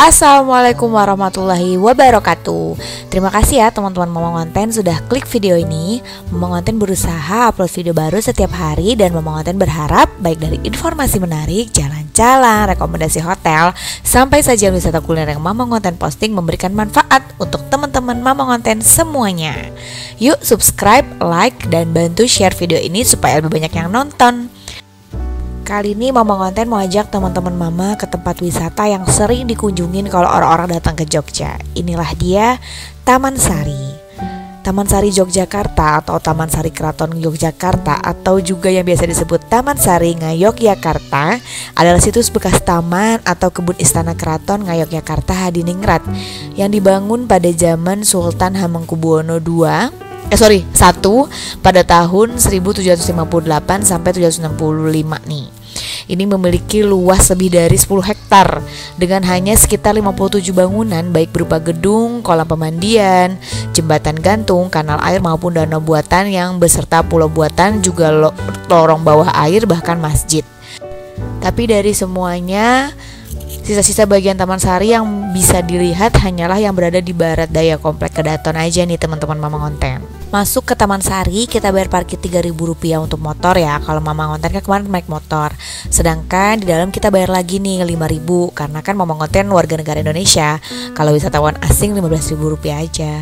Assalamualaikum warahmatullahi wabarakatuh. Terima kasih ya teman-teman Mama Ngonten sudah klik video ini. Mama Ngonten berusaha upload video baru setiap hari. Dan Mama Ngonten berharap baik dari informasi menarik, jalan-jalan, rekomendasi hotel, sampai saja wisata kuliner yang Mama Ngonten posting memberikan manfaat untuk teman-teman Mama Ngonten semuanya. Yuk subscribe, like, dan bantu share video ini supaya lebih banyak yang nonton. Kali ini Mama Ngonten mau ajak teman-teman Mama ke tempat wisata yang sering dikunjungin kalau orang-orang datang ke Jogja. Inilah dia, Taman Sari. Taman Sari Yogyakarta atau Taman Sari Keraton Yogyakarta atau juga yang biasa disebut Taman Sari Ngayogyakarta adalah situs bekas taman atau kebun istana keraton Ngayogyakarta Hadiningrat yang dibangun pada zaman Sultan Hamengkubuwono I pada tahun 1758 sampai 1765 nih. Ini memiliki luas lebih dari 10 hektar dengan hanya sekitar 57 bangunan baik berupa gedung, kolam pemandian, jembatan gantung, kanal air maupun danau buatan yang beserta pulau buatan, juga lorong bawah air, bahkan masjid. Tapi dari semuanya, sisa-sisa bagian Taman Sari yang bisa dilihat hanyalah yang berada di barat daya komplek Kedaton aja nih teman-teman Mama Ngonten. Masuk ke Taman Sari kita bayar parkir Rp3.000 untuk motor ya. Kalau Mama Ngonten kan kemarin naik motor. Sedangkan di dalam kita bayar lagi nih Rp5.000 karena kan Mama Ngonten warga negara Indonesia. Kalau wisatawan asing Rp15.000 aja.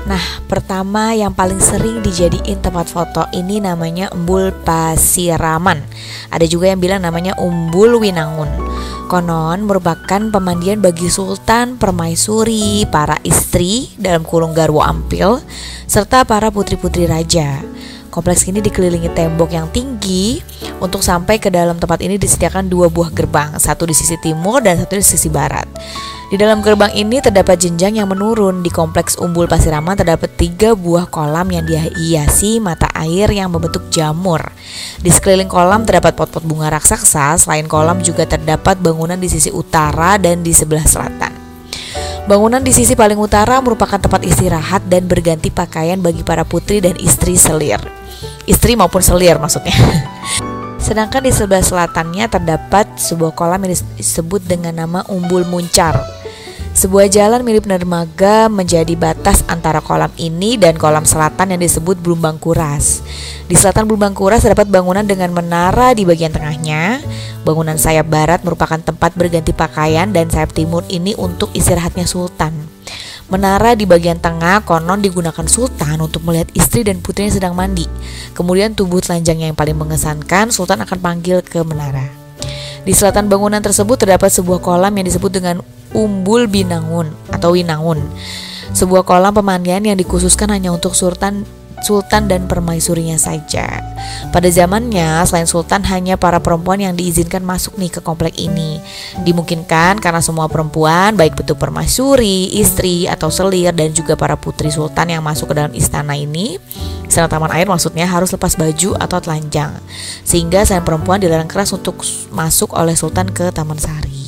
Nah, pertama yang paling sering dijadiin tempat foto ini namanya Umbul Pasiraman. Ada juga yang bilang namanya Umbul Winangun. Konon merupakan pemandian bagi sultan, permaisuri, para istri dalam kurung Garwo Ampil, serta para putri-putri raja. Kompleks ini dikelilingi tembok yang tinggi. Untuk sampai ke dalam tempat ini disediakan 2 buah gerbang, satu di sisi timur dan satu di sisi barat. Di dalam gerbang ini terdapat jenjang yang menurun. Di kompleks Umbul Pasiraman terdapat 3 buah kolam yang dihiasi mata air yang membentuk jamur. Di sekeliling kolam terdapat pot-pot bunga raksasa. Selain kolam juga terdapat bangunan di sisi utara dan di sebelah selatan. Bangunan di sisi paling utara merupakan tempat istirahat dan berganti pakaian bagi para putri dan istri selir. Istri maupun selir maksudnya. Sedangkan di sebelah selatannya terdapat sebuah kolam yang disebut dengan nama Umbul Muncar. Sebuah jalan mirip dermaga menjadi batas antara kolam ini dan kolam selatan yang disebut Blumbang Kuras. Di selatan Blumbang Kuras terdapat bangunan dengan menara di bagian tengahnya. Bangunan sayap barat merupakan tempat berganti pakaian dan sayap timur ini untuk istirahatnya sultan. Menara di bagian tengah konon digunakan sultan untuk melihat istri dan putrinya sedang mandi. Kemudian tubuh telanjangnya yang paling mengesankan, sultan akan panggil ke menara. Di selatan bangunan tersebut terdapat sebuah kolam yang disebut dengan Umbul Binangun atau Winangun. Sebuah kolam pemandian yang dikhususkan hanya untuk sultan dan permaisurinya saja. Pada zamannya, selain sultan, hanya para perempuan yang diizinkan masuk nih ke komplek ini. Dimungkinkan karena semua perempuan, baik itu permaisuri, istri, atau selir, dan juga para putri sultan yang masuk ke dalam istana ini, istana taman air maksudnya, harus lepas baju atau telanjang. Sehingga selain perempuan dilarang keras untuk masuk oleh sultan ke Taman Sari.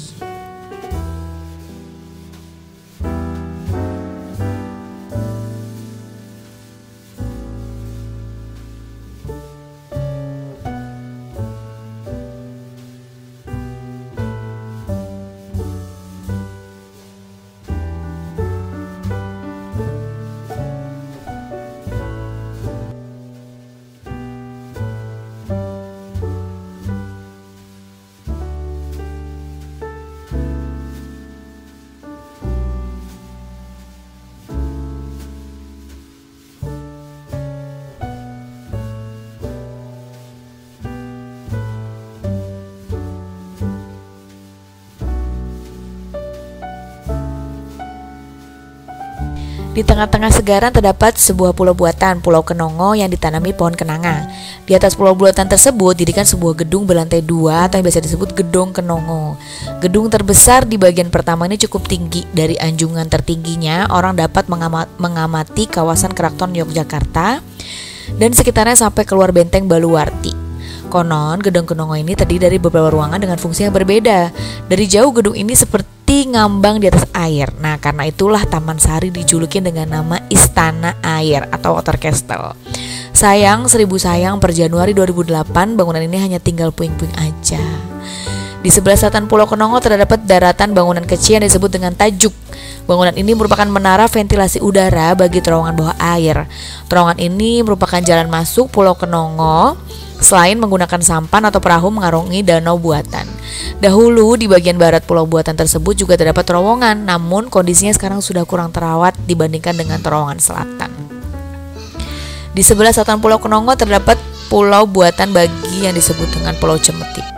Di tengah-tengah segaran terdapat sebuah pulau buatan, Pulau Kenongo, yang ditanami pohon kenanga. Di atas pulau buatan tersebut didirikan sebuah gedung berlantai 2 atau yang biasa disebut Gedung Kenongo. Gedung terbesar di bagian pertama ini cukup tinggi. Dari anjungan tertingginya, orang dapat mengamati kawasan Keraton Yogyakarta dan sekitarnya sampai keluar benteng Baluwarti. Konon, Gedung Kenongo ini terdiri dari beberapa ruangan dengan fungsi yang berbeda. Dari jauh gedung ini seperti ngambang di atas air. Nah, karena itulah Taman Sari dijuluki dengan nama Istana Air atau Water Castle. Sayang, 1000 sayang per Januari 2008 bangunan ini hanya tinggal puing-puing aja. Di sebelah selatan Pulau Kenongo terdapat daratan bangunan kecil yang disebut dengan Tajuk. Bangunan ini merupakan menara ventilasi udara bagi terowongan bawah air. Terowongan ini merupakan jalan masuk Pulau Kenongo selain menggunakan sampan atau perahu mengarungi danau buatan. Dahulu di bagian barat pulau buatan tersebut juga terdapat terowongan, namun kondisinya sekarang sudah kurang terawat dibandingkan dengan terowongan selatan. Di sebelah selatan Pulau Kenongo terdapat pulau buatan bagi yang disebut dengan Pulau Cemeti.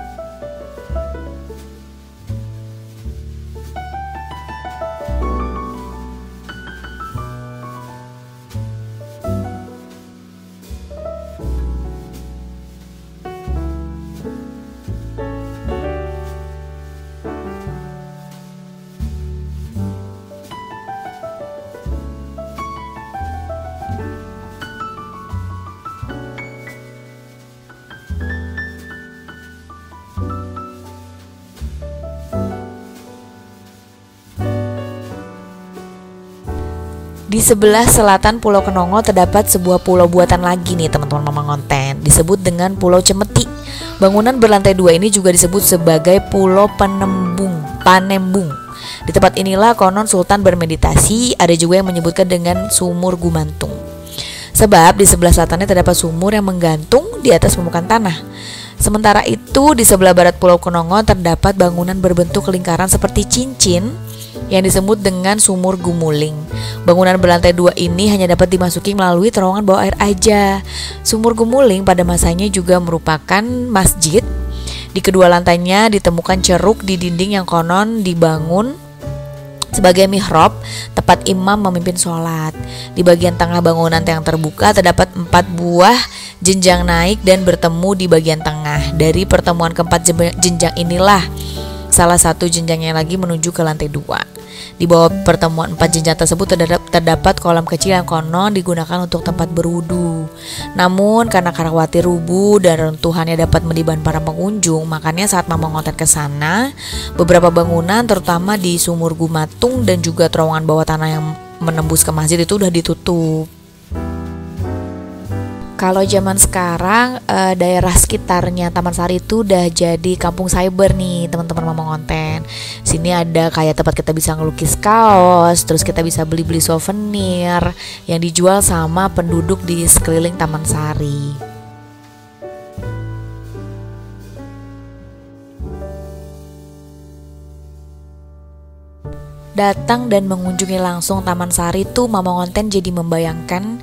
Di sebelah selatan Pulau Kenongo terdapat sebuah pulau buatan lagi nih teman-teman Mama Ngonten, disebut dengan Pulau Cemeti. Bangunan berlantai 2 ini juga disebut sebagai Pulau Panembung. Di tempat inilah konon Sultan bermeditasi, ada juga yang menyebutkan dengan sumur gumantung. Sebab di sebelah selatannya terdapat sumur yang menggantung di atas permukaan tanah. Sementara itu di sebelah barat Pulau Kenongo terdapat bangunan berbentuk lingkaran seperti cincin yang disebut dengan sumur gumuling. Bangunan berlantai 2 ini hanya dapat dimasuki melalui terowongan bawah air aja. Sumur gumuling pada masanya juga merupakan masjid. Di kedua lantainya ditemukan ceruk di dinding yang konon dibangun sebagai mihrab, tempat imam memimpin sholat. Di bagian tengah bangunan yang terbuka terdapat 4 buah jenjang naik dan bertemu di bagian tengah. Dari pertemuan keempat jenjang inilah salah satu jenjangnya lagi menuju ke lantai 2. Di bawah pertemuan 4 jenjang tersebut terdapat kolam kecil yang konon digunakan untuk tempat berwudu. Namun karena khawatir rubuh dan runtuhannya dapat meniban para pengunjung, makanya saat Mama Ngonten ke sana, beberapa bangunan terutama di Sumur Gumatung dan juga terowongan bawah tanah yang menembus ke masjid itu udah ditutup. Kalau zaman sekarang daerah sekitarnya Taman Sari itu udah jadi kampung cyber nih teman-teman Mama Ngonten. Sini ada kayak tempat kita bisa ngelukis kaos, terus kita bisa beli-beli souvenir yang dijual sama penduduk di sekeliling Taman Sari. Datang dan mengunjungi langsung Taman Sari tuh Mama Ngonten jadi membayangkan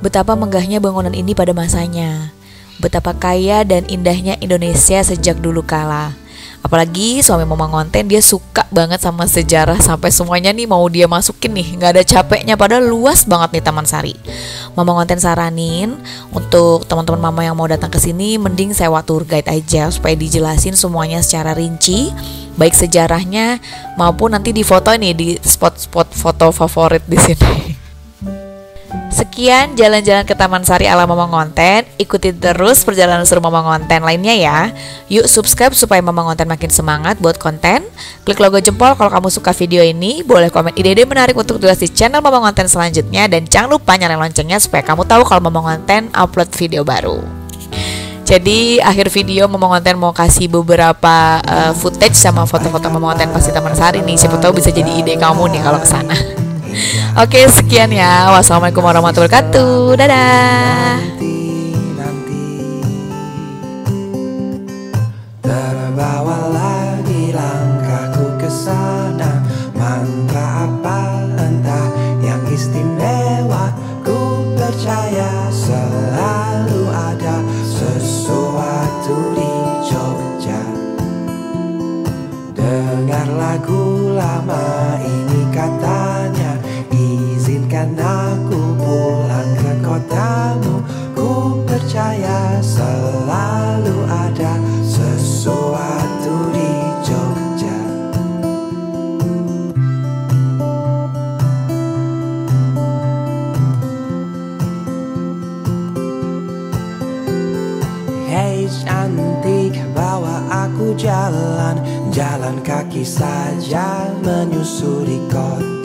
betapa megahnya bangunan ini pada masanya. Betapa kaya dan indahnya Indonesia sejak dulu kala. Apalagi suami Mama Ngonten dia suka banget sama sejarah, sampai semuanya nih mau dia masukin nih, gak ada capeknya, padahal luas banget nih Taman Sari. Mama Ngonten saranin untuk teman-teman mama yang mau datang ke sini mending sewa tour guide aja supaya dijelasin semuanya secara rinci, baik sejarahnya maupun nanti di foto nih di spot-spot foto favorit di sini. Sekian jalan-jalan ke Taman Sari ala Mama Ngonten. Ikuti terus perjalanan seru Mama Ngonten lainnya ya. Yuk subscribe supaya Mama Ngonten makin semangat buat konten. Klik logo jempol kalau kamu suka video ini. Boleh komen ide-ide menarik untuk dibahas di channel Mama Ngonten selanjutnya. Dan jangan lupa nyalain loncengnya supaya kamu tahu kalau Mama Ngonten upload video baru. Jadi akhir video Mama Ngonten mau kasih beberapa footage sama foto-foto Mama Ngonten pas di Taman Sari nih. Siapa tahu bisa jadi ide kamu nih kalau kesana. Oke, sekian ya. Wassalamualaikum warahmatullahi wabarakatuh. Dadah. Terbawa lagi langkahku ke sana. Mantra apa entah yang istimewa. Ku percaya selalu ada sesuatu di Jogja. Dengar lagu lama ini katanya, izinkan aku pulang ke kotamu. Ku percaya selalu ada sesuatu di Jogja. Hei cantik, bawa aku jalan kaki saja menyusuri kota.